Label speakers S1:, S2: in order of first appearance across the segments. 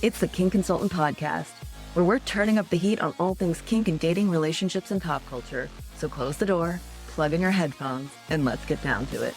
S1: It's the Kink Consultant podcast, where we're turning up the heat on all things kink and dating, relationships, and pop culture. So close the door, plug in your headphones, and let's get down to it.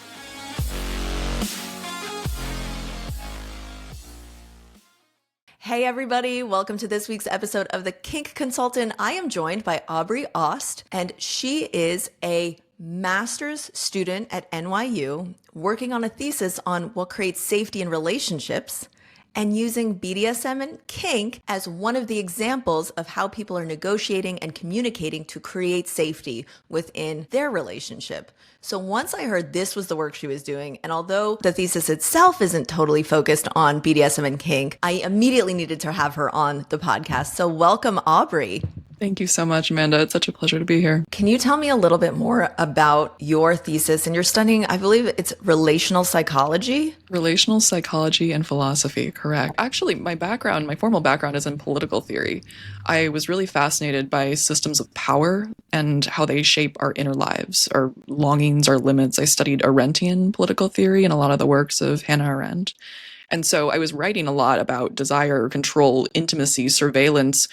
S1: Hey everybody, welcome to this week's episode of the Kink Consultant. I am joined by Aubrey Aust, and she is a master's student at NYU working on a thesis on what creates safety in relationships and using BDSM and kink as one of the examples of how people are negotiating and communicating to create safety within their relationship. So once I heard this was the work she was doing, and although the thesis itself isn't totally focused on BDSM and kink, I immediately needed to have her on the podcast. So welcome, Aubrey.
S2: Thank you so much, Amanda. It's such a pleasure to be here.
S1: Can you tell me a little bit more about your thesis? And you're studying, I believe it's relational psychology?
S2: Relational psychology and philosophy, correct. Actually, my formal background is in political theory. I was really fascinated by systems of power and how they shape our inner lives, our longings, our limits. I studied Arendtian political theory and a lot of the works of Hannah Arendt. And so I was writing a lot about desire, control, intimacy, surveillance,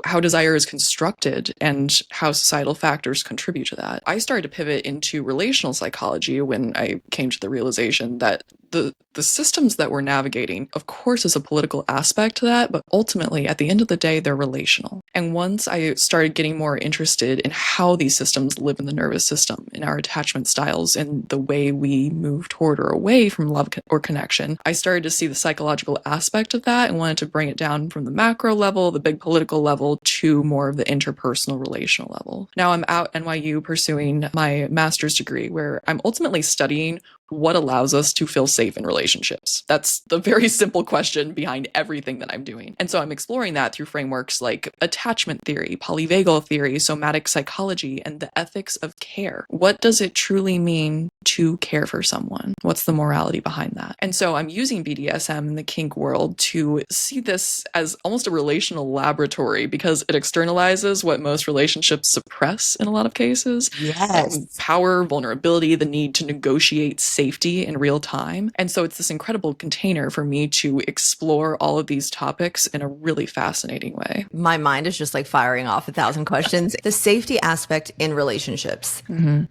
S2: how desire is constructed and how societal factors contribute to that. I started to pivot into relational psychology when I came to the realization that the systems that we're navigating, of course, is a political aspect to that, but ultimately, at the end of the day, they're relational. And once I started getting more interested in how these systems live in the nervous system, in our attachment styles, and the way we move toward or away from love or connection, I started to see the psychological aspect of that and wanted to bring it down from the macro level, the big political level, to more of the interpersonal relational level. Now I'm out NYU pursuing my master's degree, where I'm ultimately studying what allows us to feel safe in relationships. That's the very simple question behind everything that I'm doing. And so I'm exploring that through frameworks like attachment theory, polyvagal theory, somatic psychology, and the ethics of care. What does it truly mean to care for someone? What's the morality behind that? And so I'm using BDSM in the kink world to see this as almost a relational laboratory because it externalizes what most relationships suppress in a lot of cases.
S1: Yes.
S2: Power, vulnerability, the need to negotiate safety in real time. And so it's this incredible container for me to explore all of these topics in a really fascinating way.
S1: My mind is just like firing off 1,000 questions. The safety aspect in relationships,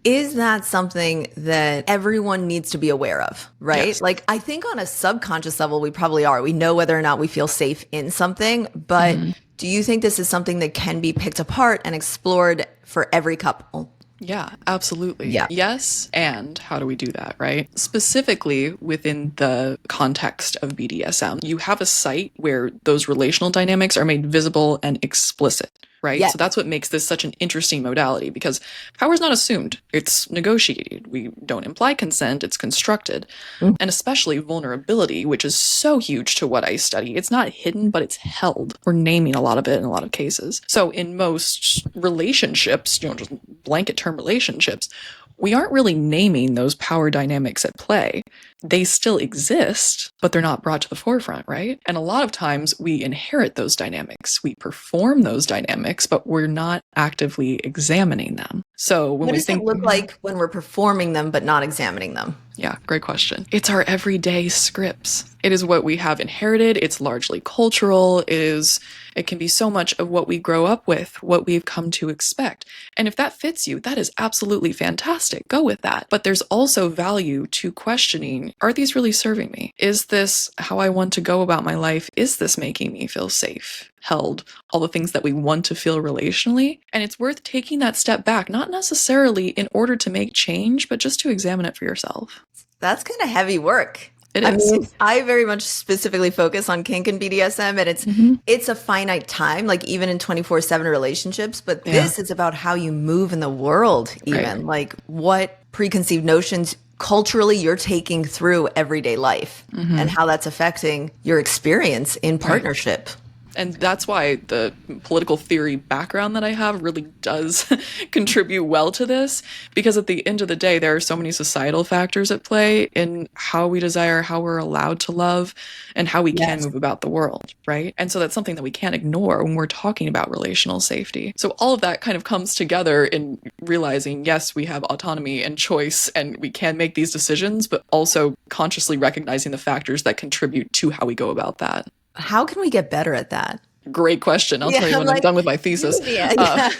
S1: is that something that everyone needs to be aware of, right?
S2: Yes.
S1: Like, I think on a subconscious level, we probably are. We know whether or not we feel safe in something, but do you think this is something that can be picked apart and explored for every couple?
S2: Yeah, absolutely.
S1: Yeah.
S2: Yes. And how do we do that, right? Specifically within the context of BDSM, you have a site where those relational dynamics are made visible and explicit, right?
S1: Yes.
S2: So that's what makes this such an interesting modality because power is not assumed. It's negotiated. We don't imply consent. It's constructed. And especially vulnerability, which is so huge to what I study. It's not hidden, but it's held. We're naming a lot of it in a lot of cases. So in most relationships, just blanket term relationships, we aren't really naming those power dynamics at play. They still exist, but they're not brought to the forefront, right? And a lot of times we inherit those dynamics. We perform those dynamics, but we're not actively examining them. So when
S1: What does it look like when we're performing them, but not examining them?
S2: Yeah, great question. It's our everyday scripts. It is what we have inherited. It's largely cultural. It can be so much of what we grow up with, what we've come to expect. And if that fits you, that is absolutely fantastic. Go with that. But there's also value to questioning, are these really serving me? Is this how I want to go about my life? Is this making me feel safe, held, all the things that we want to feel relationally? And it's worth taking that step back, not necessarily in order to make change, but just to examine it for yourself.
S1: That's kind of heavy work.
S2: It is.
S1: I mean, I very much specifically focus on kink and BDSM, and it's a finite time, like even in 24/7 relationships. But this is about how you move in the world, even like what preconceived notions culturally you're taking through everyday life and how that's affecting your experience in partnership.
S2: And that's why the political theory background that I have really does contribute well to this, because at the end of the day, there are so many societal factors at play in how we desire, how we're allowed to love, and how we can move about the world, right? And so that's something that we can't ignore when we're talking about relational safety. So all of that kind of comes together in realizing, yes, we have autonomy and choice, and we can make these decisions, but also consciously recognizing the factors that contribute to how we go about that.
S1: How can we get better at that?
S2: Great question. I'll tell you
S1: I'm
S2: when I'm
S1: like,
S2: done with my thesis.
S1: yeah.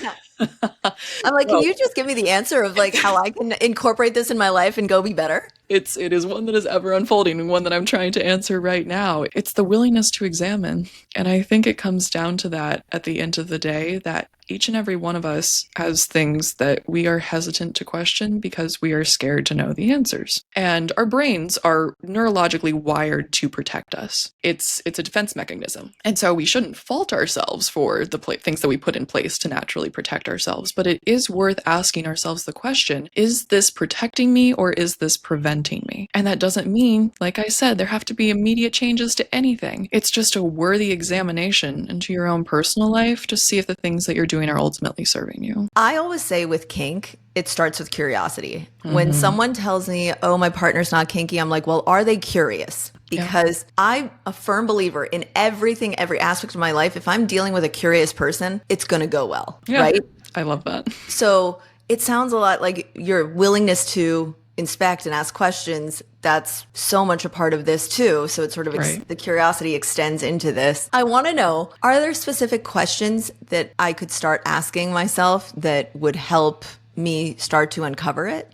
S1: I'm like, can
S2: Well,
S1: you just give me the answer of like how I can incorporate this in my life and go be better?
S2: it is one that is ever unfolding and one that I'm trying to answer right now. It's the willingness to examine. And I think it comes down to that at the end of the day, that each and every one of us has things that we are hesitant to question because we are scared to know the answers. And our brains are neurologically wired to protect us. It's a defense mechanism. And so we shouldn't fault ourselves for the things that we put in place to naturally protect ourselves. But it is worth asking ourselves the question, is this protecting me or is this preventing me? And that doesn't mean, like I said, there have to be immediate changes to anything. It's just a worthy examination into your own personal life to see if the things that you're doing are ultimately serving you.
S1: I always say with kink, it starts with curiosity. When someone tells me, oh, my partner's not kinky, I'm like, well, are they curious? Because I'm a firm believer in everything, every aspect of my life. If I'm dealing with a curious person, it's going to go well, right?
S2: I love that.
S1: So it sounds a lot like your willingness to inspect and ask questions. That's so much a part of this too. So it's sort of the curiosity extends into this. I want to know, are there specific questions that I could start asking myself that would help me start to uncover it?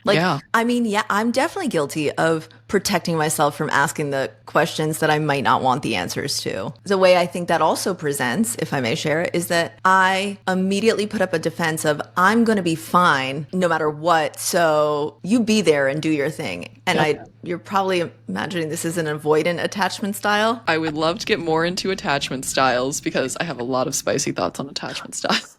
S1: I mean, I'm definitely guilty of protecting myself from asking the questions that I might not want the answers to. The way I think that also presents, if I may share it, is that I immediately put up a defense of, I'm going to be fine no matter what. So you be there and do your thing. And you're probably imagining this is an avoidant attachment style.
S2: I would love to get more into attachment styles because I have a lot of spicy thoughts on attachment styles.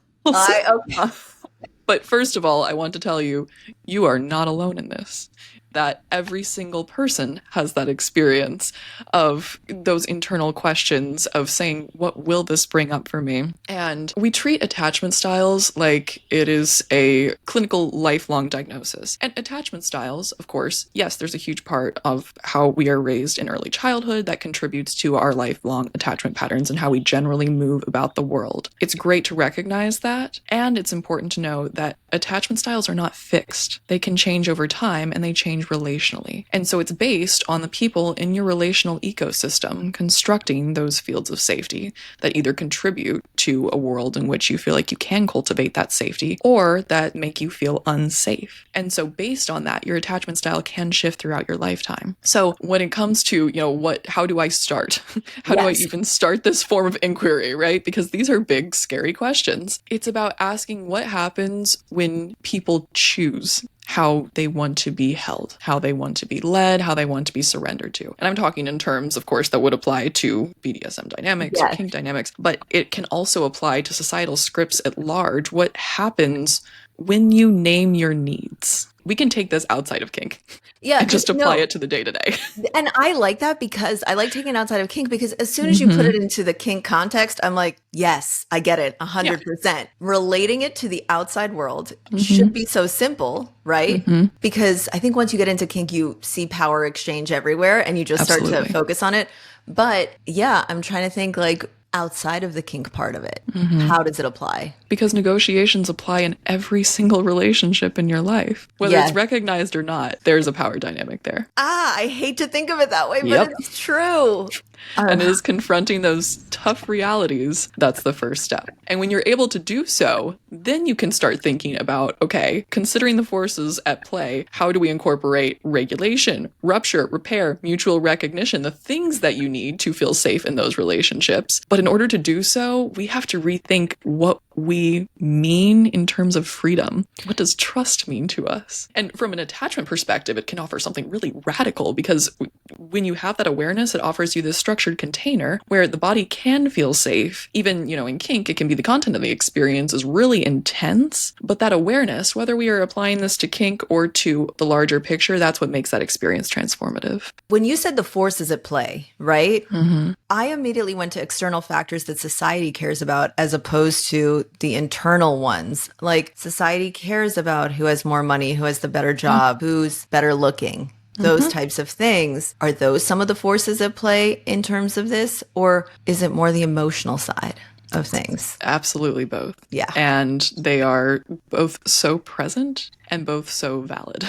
S2: But first of all, I want to tell you, you are not alone in this. That every single person has that experience of those internal questions of saying, what will this bring up for me? And we treat attachment styles like it is a clinical lifelong diagnosis. And attachment styles, of course, yes, there's a huge part of how we are raised in early childhood that contributes to our lifelong attachment patterns and how we generally move about the world. It's great to recognize that, and it's important to know that attachment styles are not fixed. They can change over time, and they change relationally. And so it's based on the people in your relational ecosystem constructing those fields of safety that either contribute to a world in which you feel like you can cultivate that safety or that make you feel unsafe. And so based on that, your attachment style can shift throughout your lifetime. So when it comes to, how do I start? How do I even start this form of inquiry, right? Because these are big, scary questions. It's about asking what happens when people choose how they want to be held, how they want to be led, how they want to be surrendered to. And I'm talking in terms, of course, that would apply to BDSM dynamics or kink dynamics, but it can also apply to societal scripts at large. What happens when you name your needs? We can take this outside of kink. And just apply it to the day-to-day.
S1: And I like that because I like taking it outside of kink because as soon as you put it into the kink context, I'm like, yes, I get it 100%. Relating it to the outside world should be so simple, right? Because I think once you get into kink, you see power exchange everywhere and you just start to focus on it. But I'm trying to think like outside of the kink part of it, how does it apply?
S2: Because negotiations apply in every single relationship in your life. Whether it's recognized or not, there's a power dynamic there.
S1: I hate to think of it that way, but it's true.
S2: And it is confronting those tough realities that's the first step. And when you're able to do so, then you can start thinking about, okay, considering the forces at play, how do we incorporate regulation, rupture, repair, mutual recognition, the things that you need to feel safe in those relationships. But in order to do so, we have to rethink what we mean in terms of freedom. What does trust mean to us? And from an attachment perspective, it can offer something really radical because when you have that awareness, it offers you this structured container where the body can feel safe. Even, in kink, it can be the content of the experience is really intense, but that awareness, whether we are applying this to kink or to the larger picture, that's what makes that experience transformative.
S1: When you said the forces at play, right? I immediately went to external factors that society cares about as opposed to the internal ones. Like society cares about who has more money, who has the better job, who's better looking. Those types of things. Are those some of the forces at play in terms of this? Or is it more the emotional side of things?
S2: Absolutely both.
S1: Yeah.
S2: And they are both so present and both so valid.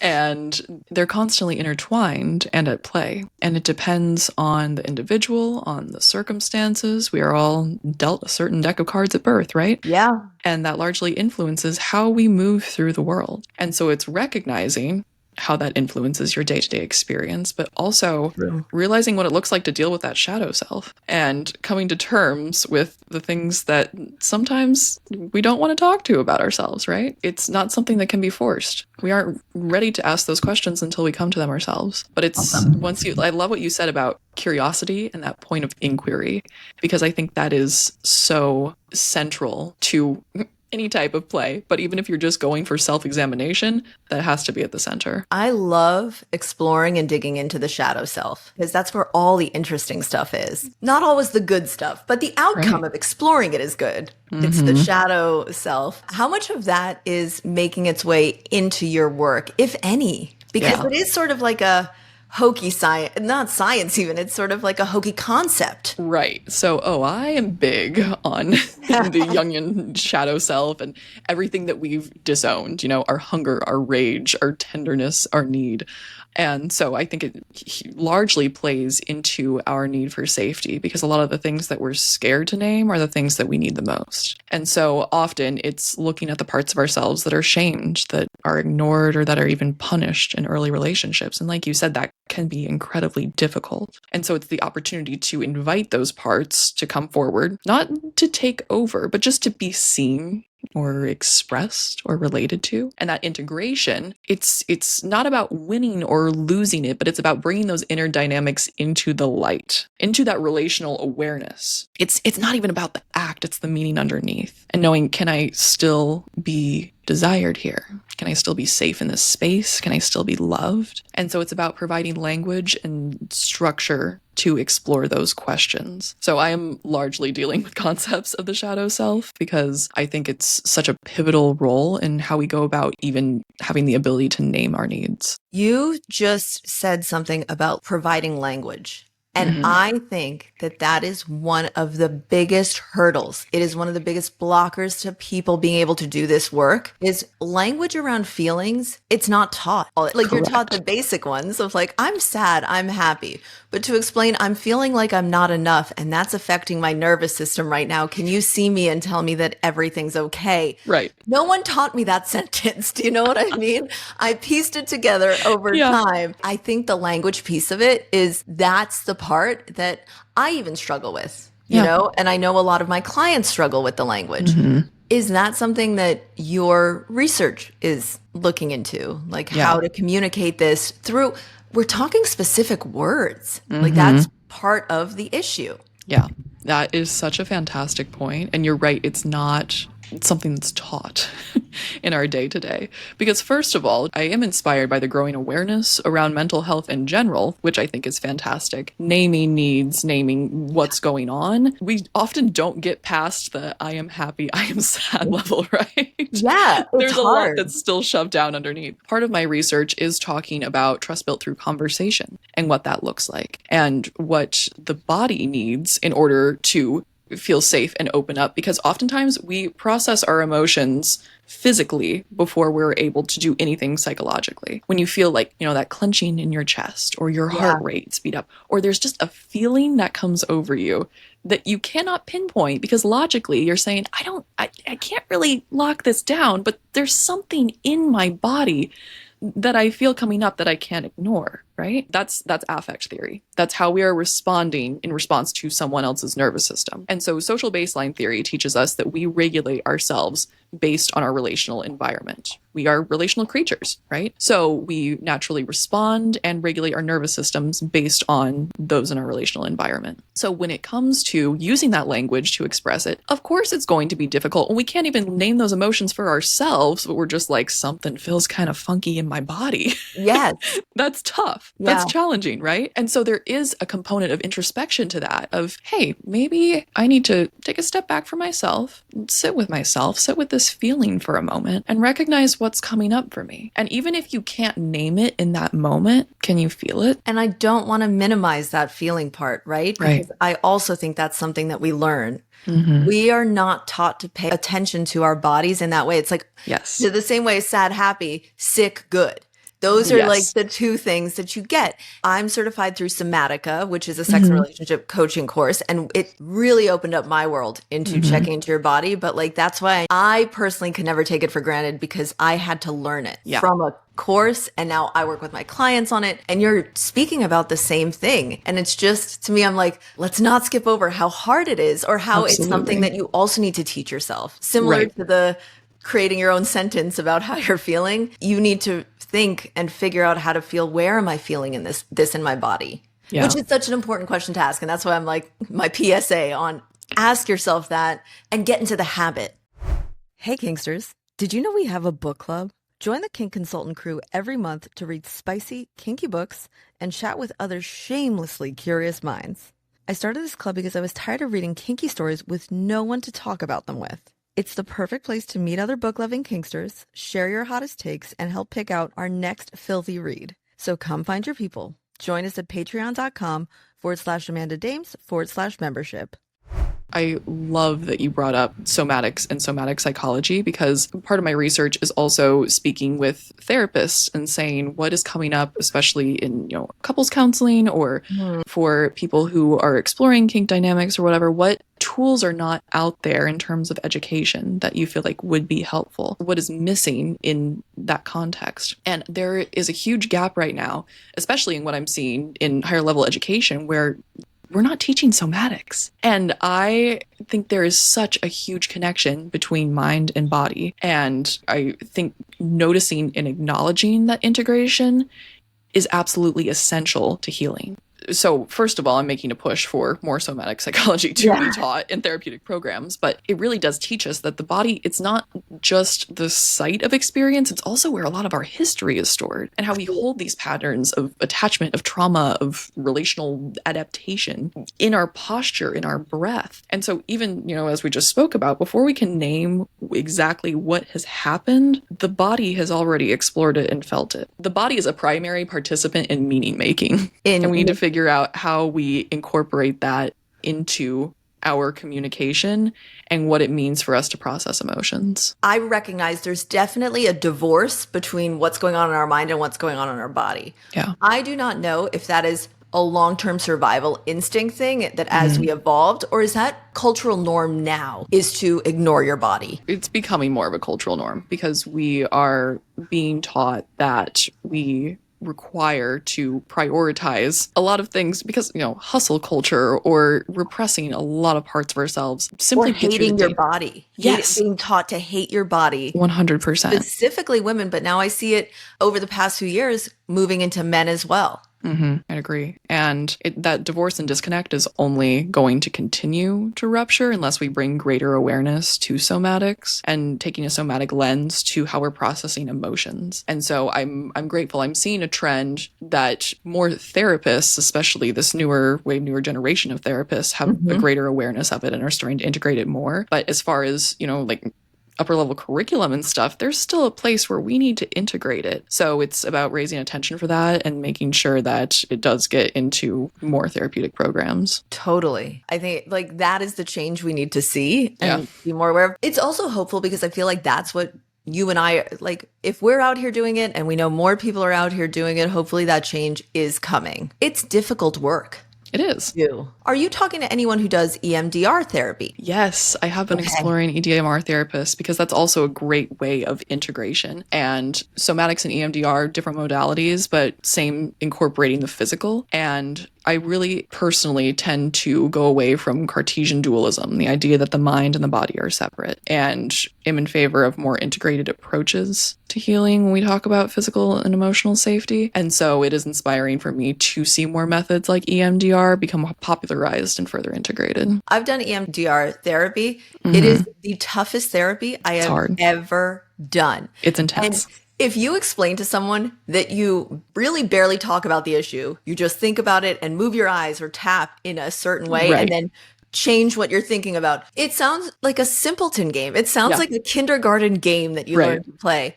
S2: And they're constantly intertwined and at play. And it depends on the individual, on the circumstances. We are all dealt a certain deck of cards at birth, right?
S1: Yeah.
S2: And that largely influences how we move through the world. And so it's recognizing how that influences your day-to-day experience, but also realizing what it looks like to deal with that shadow self and coming to terms with the things that sometimes we don't want to talk to about ourselves, right? It's not something that can be forced. We aren't ready to ask those questions until we come to them ourselves. But it's I love what you said about curiosity and that point of inquiry, because I think that is so central to any type of play. But even if you're just going for self-examination, that has to be at the center.
S1: I love exploring and digging into the shadow self because that's where all the interesting stuff is. Not always the good stuff, but the outcome of exploring it is good. It's the shadow self. How much of that is making its way into your work, if any? Because it is sort of like a hokey science, not science even, it's sort of like a hokey concept.
S2: Right. So, I am big on the Jungian shadow self and everything that we've disowned, our hunger, our rage, our tenderness, our need. And so I think it largely plays into our need for safety, because a lot of the things that we're scared to name are the things that we need the most. And so often it's looking at the parts of ourselves that are shamed, that are ignored, or that are even punished in early relationships. And like you said, that can be incredibly difficult. And so it's the opportunity to invite those parts to come forward, not to take over, but just to be seen or expressed or related to. And that integration, it's not about winning or losing it, but it's about bringing those inner dynamics into the light, into that relational awareness. It's not even about the act, it's the meaning underneath. And knowing, can I still be desired here? Can I still be safe in this space? Can I still be loved? And so it's about providing language and structure to explore those questions. So I am largely dealing with concepts of the shadow self because I think it's such a pivotal role in how we go about even having the ability to name our needs.
S1: You just said something about providing language. And I think that that is one of the biggest hurdles. It is one of the biggest blockers to people being able to do this work is language around feelings. It's not taught. Like you're taught the basic ones of like, I'm sad, I'm happy. But to explain, I'm feeling like I'm not enough and that's affecting my nervous system right now. Can you see me and tell me that everything's okay?
S2: Right.
S1: No one taught me that sentence. Do you know what I mean? I pieced it together over time. I think the language piece of it is that's the part that I even struggle with, you know, and I know a lot of my clients struggle with the language. Is that something that your research is looking into? Like how to communicate this through, we're talking specific words. Like that's part of the issue.
S2: Yeah, that is such a fantastic point. And you're right, it's not something that's taught in our day-to-day. Because first of all, I am inspired by the growing awareness around mental health in general, which I think is fantastic. Naming needs, naming what's going on. We often don't get past the I am happy, I am sad level, right?
S1: Yeah,
S2: There's a lot that's still shoved down underneath. Part of my research is talking about trust built through conversation and what that looks like and what the body needs in order to feel safe and open up, because oftentimes we process our emotions physically before we're able to do anything psychologically. When you feel like, that clenching in your chest or your heart rate speed up, or there's just a feeling that comes over you that you cannot pinpoint because logically you're saying, I can't really lock this down, but there's something in my body that I feel coming up that I can't ignore, right? That's affect theory. That's how we are responding in response to someone else's nervous system. And so social baseline theory teaches us that we regulate ourselves based on our relational environment. We are relational creatures, right? So we naturally respond and regulate our nervous systems based on those in our relational environment. So when it comes to using that language to express it, of course it's going to be difficult. And we can't even name those emotions for ourselves, but we're just like, something feels kind of funky in my body.
S1: Yes.
S2: That's tough.
S1: Yeah.
S2: That's challenging, right? And so there is a component of introspection to that of, hey, maybe I need to take a step back for myself, sit with this feeling for a moment and recognize what's coming up for me. And even if you can't name it in that moment, can you feel it?
S1: And I don't want to minimize that feeling part, right? Because I also think that's something that we learn. We are not taught to pay attention to our bodies in that way. It's like,
S2: yes,
S1: the same way sad, happy, sick, good. Those are like
S2: Yes.
S1: the two things that you get. I'm certified through Somatica, which is a sex and
S2: Mhm.
S1: relationship coaching course. And it really opened up my world into
S2: Mhm.
S1: checking into your body. But like, that's why I personally can never take it for granted because I had to learn it
S2: Yeah.
S1: from a course. And now I work with my clients on it. And you're speaking about the same thing. And it's just, to me, I'm like, let's not skip over how hard it is or how it's something
S2: Absolutely.
S1: that you also need to teach yourself. Similar
S2: Right.
S1: to the creating your own sentence about how you're feeling, you need to think and figure out how to feel. Where am I feeling in this in my body?
S2: Yeah.
S1: Which is such an important question to ask. And that's why I'm like my PSA on ask yourself that and get into the habit. Hey, Kinksters. Did you know we have a book club? Join the Kink Consultant crew every month to read spicy, kinky books and chat with other shamelessly curious minds. I started this club because I was tired of reading kinky stories with no one to talk about them with. It's the perfect place to meet other book-loving Kinksters, share your hottest takes, and help pick out our next filthy read. So come find your people. Join us at patreon.com/Amanda Dames/membership.
S2: I love that you brought up somatics and somatic psychology because part of my research is also speaking with therapists and saying what is coming up, especially in, couples counseling or for people who are exploring kink dynamics or whatever, what tools are not out there in terms of education that you feel like would be helpful? What is missing in that context? And there is a huge gap right now, especially in what I'm seeing in higher level education where we're not teaching somatics. And I think there is such a huge connection between mind and body. And I think noticing and acknowledging that integration is absolutely essential to healing. So first of all, I'm making a push for more somatic psychology to be taught in therapeutic programs, but it really does teach us that the body, it's not just the site of experience, it's also where a lot of our history is stored and how we hold these patterns of attachment, of trauma, of relational adaptation in our posture, in our breath. And so even, as we just spoke about, before we can name exactly what has happened, the body has already explored it and felt it. The body is a primary participant in meaning making. And we need to figure out how we incorporate that into our communication and what it means for us to process emotions.
S1: I recognize there's definitely a divorce between what's going on in our mind and what's going on in our body.
S2: Yeah.
S1: I do not know if that is a long-term survival instinct thing that as we evolved, or is that cultural norm now is to ignore your body?
S2: It's becoming more of a cultural norm because we are being taught that we require to prioritize a lot of things because, hustle culture or repressing a lot of parts of ourselves simply
S1: or hating your body.
S2: Yes.
S1: Being taught to hate your body.
S2: 100%.
S1: Specifically women, but now I see it over the past few years moving into men as well.
S2: I'd agree. And that divorce and disconnect is only going to continue to rupture unless we bring greater awareness to somatics and taking a somatic lens to how we're processing emotions. And so I'm grateful. I'm seeing a trend that more therapists, especially this way newer generation of therapists, have a greater awareness of it and are starting to integrate it more. But as far as, like upper level curriculum and stuff, there's still a place where we need to integrate it. So it's about raising attention for that and making sure that it does get into more therapeutic programs.
S1: Totally. I think like that is the change we need to see and be more aware of. It's also hopeful because I feel like that's what you and I, like, if we're out here doing it and we know more people are out here doing it, hopefully that change is coming. It's difficult work.
S2: It is.
S1: Are you talking to anyone who does EMDR therapy?
S2: Yes, I have been exploring EDMR therapists because that's also a great way of integration. And somatics and EMDR, different modalities, but same incorporating the physical. And I really personally tend to go away from Cartesian dualism, the idea that the mind and the body are separate, and am in favor of more integrated approaches to healing when we talk about physical and emotional safety. And so it is inspiring for me to see more methods like EMDR become popularized and further integrated.
S1: I've done EMDR therapy. It is the toughest therapy I have ever done.
S2: It's intense.
S1: And if you explain to someone that you really barely talk about the issue, you just think about it and move your eyes or tap in a certain way and then change what you're thinking about. It sounds like a simpleton game. It sounds like a kindergarten game that you learn to play.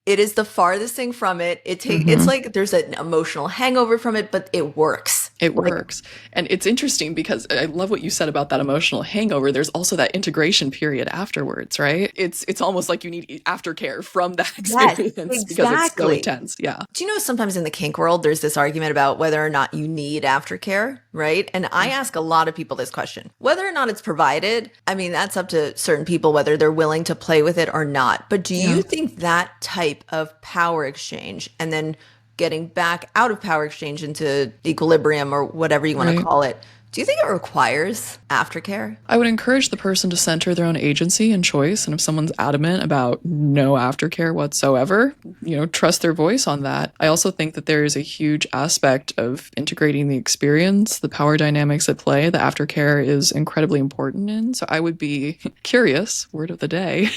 S1: It is the farthest thing from it. It's like there's an emotional hangover from it, but it works.
S2: It works. And it's interesting because I love what you said about that emotional hangover. There's also that integration period afterwards, right? It's almost like you need aftercare from that
S1: Yes,
S2: experience because it's so
S1: exactly.
S2: intense. Yeah.
S1: Do you know sometimes in the kink world, there's this argument about whether or not you need aftercare, right? And I ask a lot of people this question, whether or not it's provided. I mean, that's up to certain people, whether they're willing to play with it or not. But do you think that type of power exchange and then getting back out of power exchange into equilibrium or whatever you want to call it, do you think it requires aftercare?
S2: I would encourage the person to center their own agency and choice. And if someone's adamant about no aftercare whatsoever, trust their voice on that. I also think that there is a huge aspect of integrating the experience, the power dynamics at play. The aftercare is incredibly important in. So I would be curious, word of the day,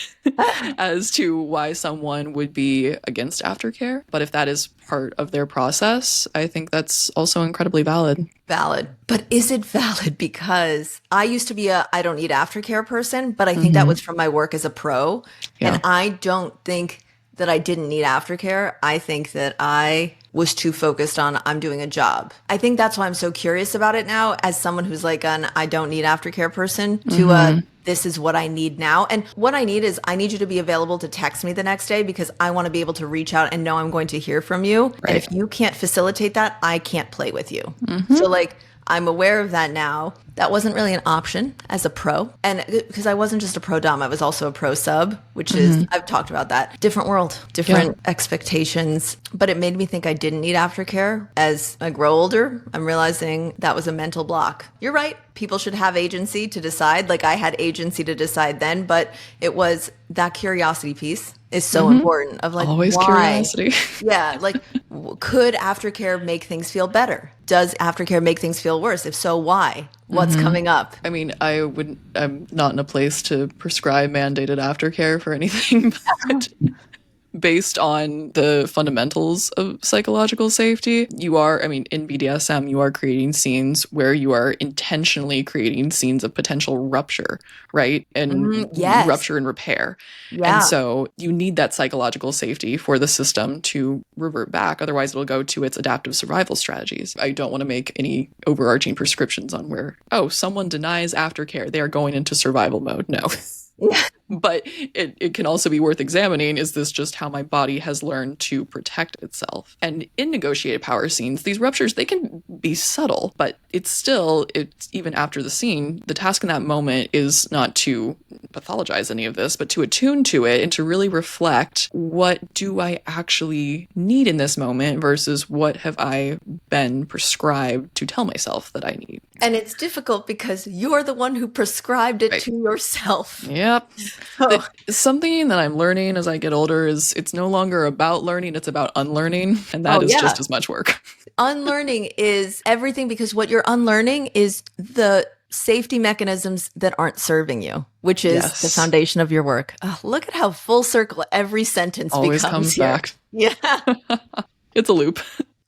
S2: as to why someone would be against aftercare. But if that is part of their process, I think that's also incredibly valid.
S1: Valid. But is it valid? Because I used to be I don't need aftercare person, but I think that was from my work as a pro.
S2: Yeah.
S1: And I don't think that I didn't need aftercare. I think that I was too focused on I'm doing a job. I think that's why I'm so curious about it now as someone who's like an I don't need aftercare person to this is what I need now. And what I need is I need you to be available to text me the next day because I want to be able to reach out and know I'm going to hear from you.
S2: Right.
S1: And if you can't facilitate that, I can't play with you. So like I'm aware of that now. That wasn't really an option as a pro. And because I wasn't just a pro dom, I was also a pro sub, which is, I've talked about that. Different world, different expectations. But it made me think I didn't need aftercare. As I grow older, I'm realizing that was a mental block. You're right. People should have agency to decide. Like I had agency to decide then, but it was that curiosity piece is so important of like,
S2: always
S1: why?
S2: Curiosity.
S1: Yeah. Like could aftercare make things feel better? Does aftercare make things feel worse? If so, why? What's coming up?
S2: I mean, I'm not in a place to prescribe mandated aftercare for anything, but based on the fundamentals of psychological safety, in BDSM, you are creating scenes where you are intentionally creating scenes of potential rupture, right? And rupture and repair. Yeah. And so you need that psychological safety for the system to revert back. Otherwise, it'll go to its adaptive survival strategies. I don't want to make any overarching prescriptions on where, someone denies aftercare, they are going into survival mode. No. Yeah. But it can also be worth examining, is this just how my body has learned to protect itself? And in negotiated power scenes, these ruptures, they can be subtle, but it's even after the scene, the task in that moment is not to pathologize any of this, but to attune to it and to really reflect, what do I actually need in this moment versus what have I been prescribed to tell myself that I need?
S1: And it's difficult because you're the one who prescribed it to yourself.
S2: Yep. Something that I'm learning as I get older is it's no longer about learning, it's about unlearning. And that is just as much work.
S1: Unlearning is everything, because what you're unlearning is the safety mechanisms that aren't serving you, which is the foundation of your work. Oh, look at how full circle every sentence
S2: always
S1: becomes
S2: comes back.
S1: Yeah.
S2: It's a loop.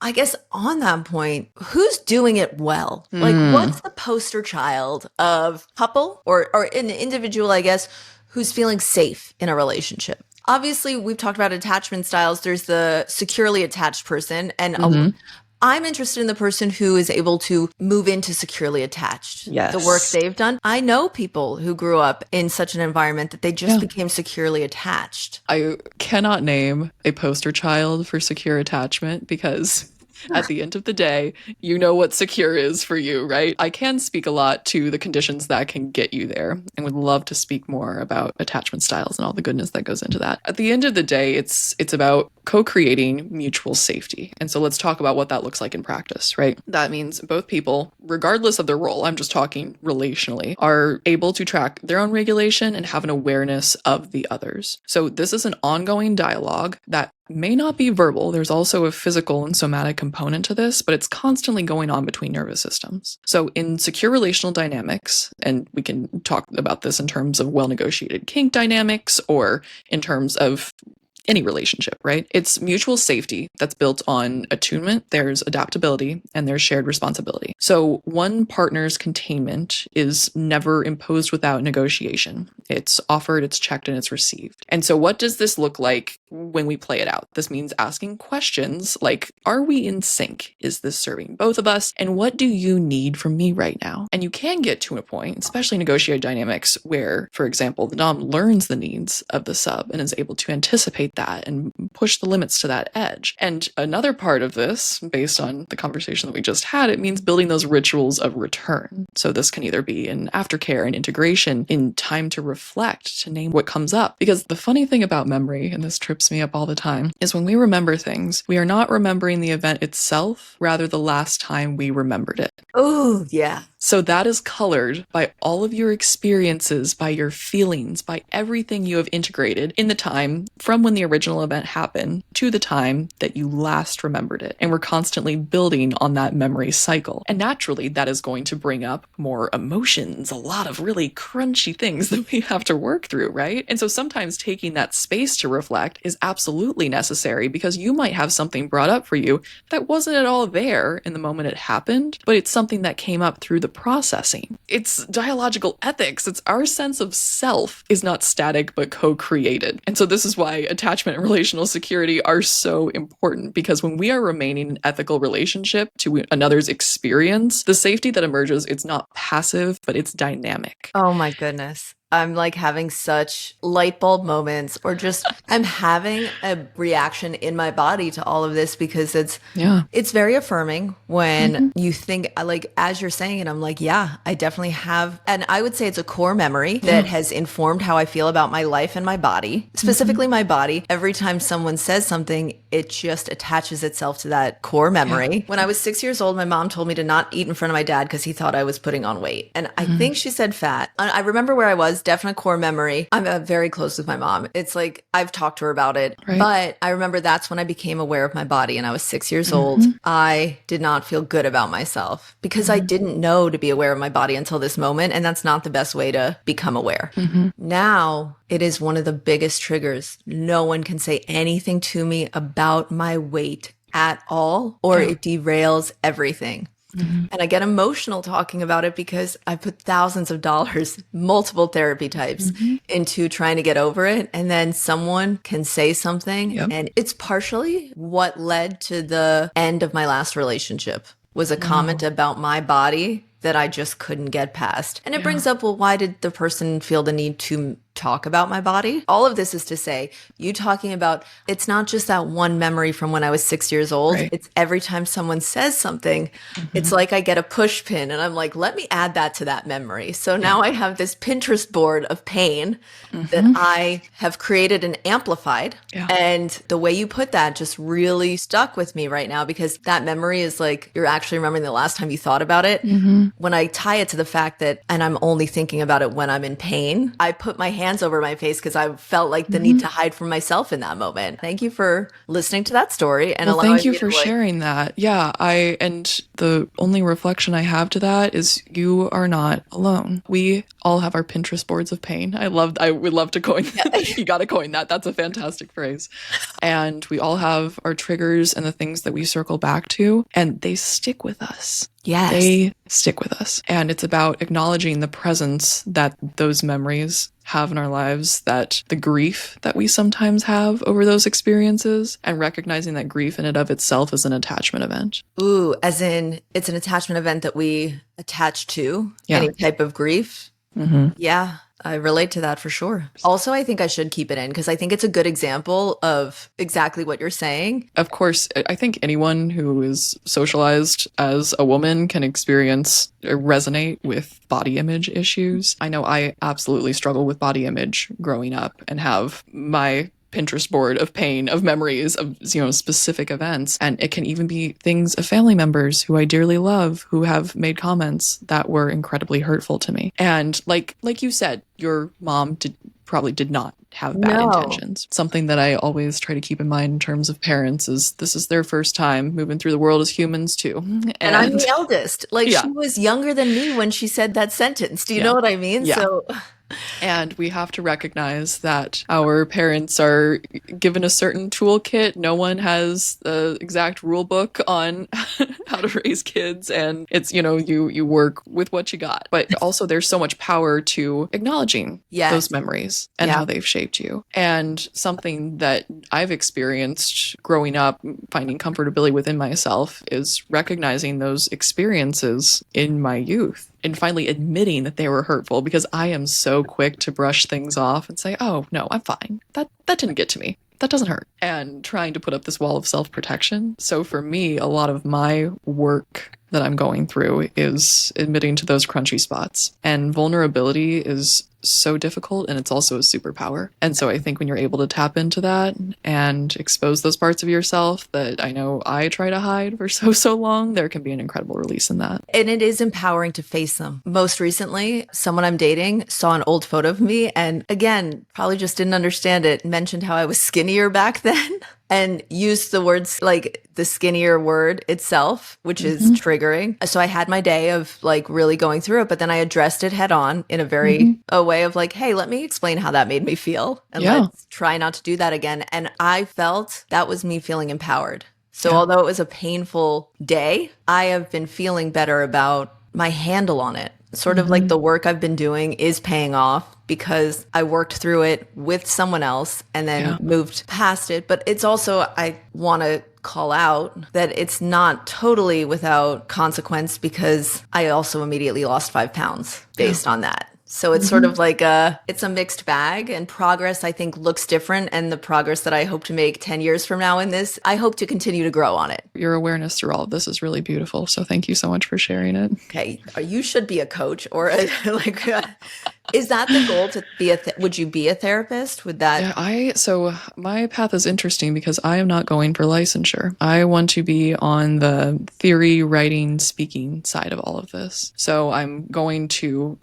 S1: I guess on that point, who's doing it well? Like, what's the poster child of couple or an individual, I guess, who's feeling safe in a relationship? Obviously, we've talked about attachment styles. There's the securely attached person. And I'm interested in the person who is able to move into securely attached.
S2: Yes.
S1: The work they've done. I know people who grew up in such an environment that they just became securely attached.
S2: I cannot name a poster child for secure attachment because at the end of the day, you know what secure is for you, right? I can speak a lot to the conditions that can get you there and would love to speak more about attachment styles and all the goodness that goes into that. At the end of the day, it's about co-creating mutual safety. And so let's talk about what that looks like in practice, right? That means both people, regardless of their role, I'm just talking relationally, are able to track their own regulation and have an awareness of the others. So this is an ongoing dialogue that may not be verbal. There's also a physical and somatic component to this, but it's constantly going on between nervous systems. So in secure relational dynamics, and we can talk about this in terms of well-negotiated kink dynamics or in terms of any relationship, right? It's mutual safety that's built on attunement, there's adaptability, and there's shared responsibility. So one partner's containment is never imposed without negotiation. It's offered, it's checked, and it's received. And so what does this look like when we play it out? This means asking questions like, are we in sync? Is this serving both of us? And what do you need from me right now? And you can get to a point, especially negotiated dynamics, where, for example, the dom learns the needs of the sub and is able to anticipate that and push the limits to that edge. And another part of this, based on the conversation that we just had, it means building those rituals of return. So this can either be in aftercare and integration, in time to reflect, to name what comes up. Because the funny thing about memory, and this trips me up all the time, is when we remember things, we are not remembering the event itself, rather the last time we remembered it.
S1: Oh, yeah.
S2: So that is colored by all of your experiences, by your feelings, by everything you have integrated in the time from when the original event happened to the time that you last remembered it. And we're constantly building on that memory cycle. And naturally, that is going to bring up more emotions, a lot of really crunchy things that we have to work through, right? And so sometimes taking that space to reflect is absolutely necessary, because you might have something brought up for you that wasn't at all there in the moment it happened, but it's something that came up through the processing. It's dialogical ethics. It's our sense of self is not static, but co-created. And so this is why attachment and relational security are so important, because when we are remaining in ethical relationship to another's experience, the safety that emerges, it's not passive, but it's dynamic.
S1: Oh my goodness. I'm like having such light bulb moments, or just I'm having a reaction in my body to all of this, because it's very affirming when you think, like, as you're saying it, I'm like, yeah, I definitely have. And I would say it's a core memory that has informed how I feel about my life and my body, specifically my body. Every time someone says something, it just attaches itself to that core memory. When I was 6 years old, my mom told me to not eat in front of my dad because he thought I was putting on weight. And I think she said fat. I remember where I was. Definite core memory. I'm very close with my mom. It's like I've talked to her about it, but I remember that's when I became aware of my body, and I was 6 years old. I did not feel good about myself because I didn't know to be aware of my body until this moment, and that's not the best way to become aware. Now, it is one of the biggest triggers. No one can say anything to me about my weight at all, or it derails everything. And I get emotional talking about it because I put thousands of dollars, multiple therapy types into trying to get over it. And then someone can say something. And it's partially what led to the end of my last relationship, was a comment about my body that I just couldn't get past. And it brings up, well, why did the person feel the need to talk about my body? All of this is to say, you talking about, it's not just that one memory from when I was 6 years old. It's every time someone says something, it's like I get a push pin and I'm like, let me add that to that memory. So now I have this Pinterest board of pain that I have created and amplified. And the way you put that just really stuck with me right now, because that memory is like, you're actually remembering the last time you thought about it. When I tie it to the fact that, and I'm only thinking about it when I'm in pain, I put my hands over my face because I felt like the need to hide from myself in that moment. Thank you for listening to that story and allowing
S2: thank you
S1: me
S2: for
S1: to
S2: sharing that. Yeah, and the only reflection I have to that is you are not alone. We all have our Pinterest boards of pain. I would love to coin that. You got to coin that. That's a fantastic phrase. And we all have our triggers and the things that we circle back to, and they stick with us.
S1: Yes.
S2: They stick with us. And it's about acknowledging the presence that those memories have in our lives, that the grief that we sometimes have over those experiences, and recognizing that grief in and of itself is an attachment event.
S1: Ooh, as in it's an attachment event that we attach to any type of grief. Yeah, I relate to that for sure. Also, I think I should keep it in because I think it's a good example of exactly what you're saying.
S2: Of course, I think anyone who is socialized as a woman can experience or resonate with body image issues. I know I absolutely struggle with body image growing up and have my Pinterest board of pain, of memories of, specific events. And it can even be things of family members who I dearly love who have made comments that were incredibly hurtful to me. And like you said, your mom probably did not have bad intentions. Something that I always try to keep in mind in terms of parents is this is their first time moving through the world as humans too.
S1: And I'm the eldest. Like she was younger than me when she said that sentence. Do you know what I mean?
S2: Yeah.
S1: So
S2: And we have to recognize that our parents are given a certain toolkit. No one has the exact rule book on how to raise kids. And it's, you work with what you got. But also there's so much power to acknowledging those memories and how they've shaped you. And something that I've experienced growing up, finding comfortability within myself, is recognizing those experiences in my youth and finally admitting that they were hurtful, because I am so quick to brush things off and say, oh, no, I'm fine. That didn't get to me. That doesn't hurt. And trying to put up this wall of self-protection. So for me, a lot of my work that I'm going through is admitting to those crunchy spots. And vulnerability is so difficult, and it's also a superpower. And so I think when you're able to tap into that and expose those parts of yourself that I know I try to hide for so long, there can be an incredible release in that.
S1: And it is empowering to face them. Most recently, someone I'm dating saw an old photo of me and, again, probably just didn't understand it, mentioned how I was skinnier back then. And used the words, like the skinnier word itself, which is triggering. So I had my day of like really going through it, but then I addressed it head on in a way of like, hey, let me explain how that made me feel. And let's try not to do that again. And I felt that was me feeling empowered. So although it was a painful day, I have been feeling better about my handle on it. Sort of like the work I've been doing is paying off because I worked through it with someone else and then moved past it. But it's also, I want to call out that it's not totally without consequence, because I also immediately lost 5 pounds based on that. So it's sort of like it's a mixed bag, and progress, I think, looks different. And the progress that I hope to make 10 years from now in this, I hope to continue to grow on it.
S2: Your awareness through all of this is really beautiful. So thank you so much for sharing it.
S1: Okay. You should be a coach or is that the goal, to be would you be a therapist? Would that?
S2: Yeah, so my path is interesting because I am not going for licensure. I want to be on the theory, writing, speaking side of all of this. So I'm going to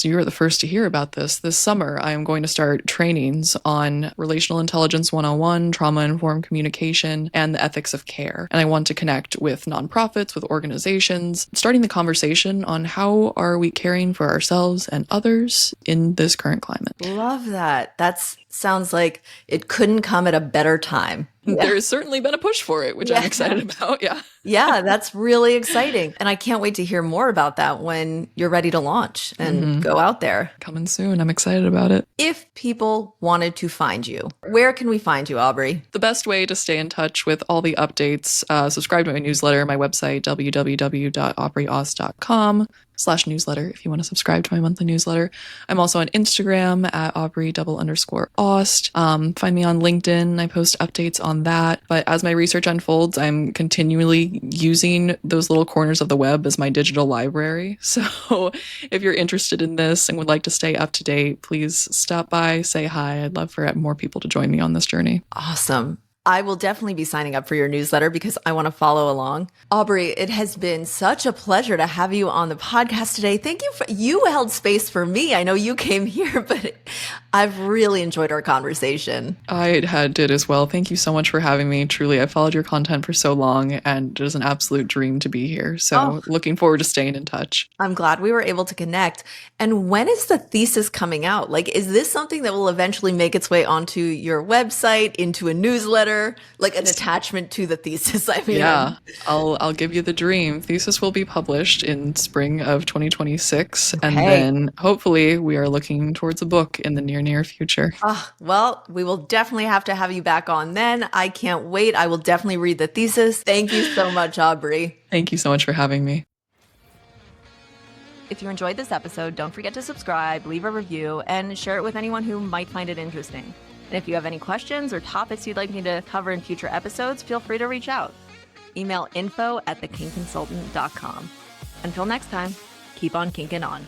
S2: you're the first to hear about this. This summer, I am going to start trainings on relational intelligence 101, trauma-informed communication, and the ethics of care. And I want to connect with nonprofits, with organizations, starting the conversation on how are we caring for ourselves and others in this current climate.
S1: Love that. That sounds like it couldn't come at a better time.
S2: There has certainly been a push for it, which I'm excited about.
S1: Yeah, that's really exciting. And I can't wait to hear more about that when you're ready to launch and go out there.
S2: Coming soon. I'm excited about it.
S1: If people wanted to find you, where can we find you, Aubrey?
S2: The best way to stay in touch with all the updates, subscribe to my newsletter, my website, www.aubreyAust.com/newsletter if you want to subscribe to my monthly newsletter. I'm also on Instagram at Aubrey_Aust. Find me on LinkedIn. I post updates on that. But as my research unfolds, I'm continually using those little corners of the web as my digital library. So if you're interested in this and would like to stay up to date, please stop by, say hi. I'd love for more people to join me on this journey.
S1: Awesome. I will definitely be signing up for your newsletter because I want to follow along. Aubrey, it has been such a pleasure to have you on the podcast today. Thank you. You held space for me. I know you came here, but I've really enjoyed our conversation.
S2: I did as well. Thank you so much for having me. Truly, I followed your content for so long, and it is an absolute dream to be here. So looking forward to staying in touch.
S1: I'm glad we were able to connect. And when is the thesis coming out? Like, is this something that will eventually make its way onto your website, into a newsletter? Like an attachment to the thesis.
S2: I'll give you the dream. Thesis will be published in spring of 2026, and then hopefully we are looking towards a book in the near future.
S1: Well, we will definitely have to have you back on then. I can't wait. I will definitely read the thesis. Thank you so much, Aubrey.
S2: Thank you so much for having me.
S1: If you enjoyed this episode, don't forget to subscribe, leave a review, and share it with anyone who might find it interesting. And if you have any questions or topics you'd like me to cover in future episodes, feel free to reach out. Email info@thekinkconsultant.com. Until next time, keep on kinking on.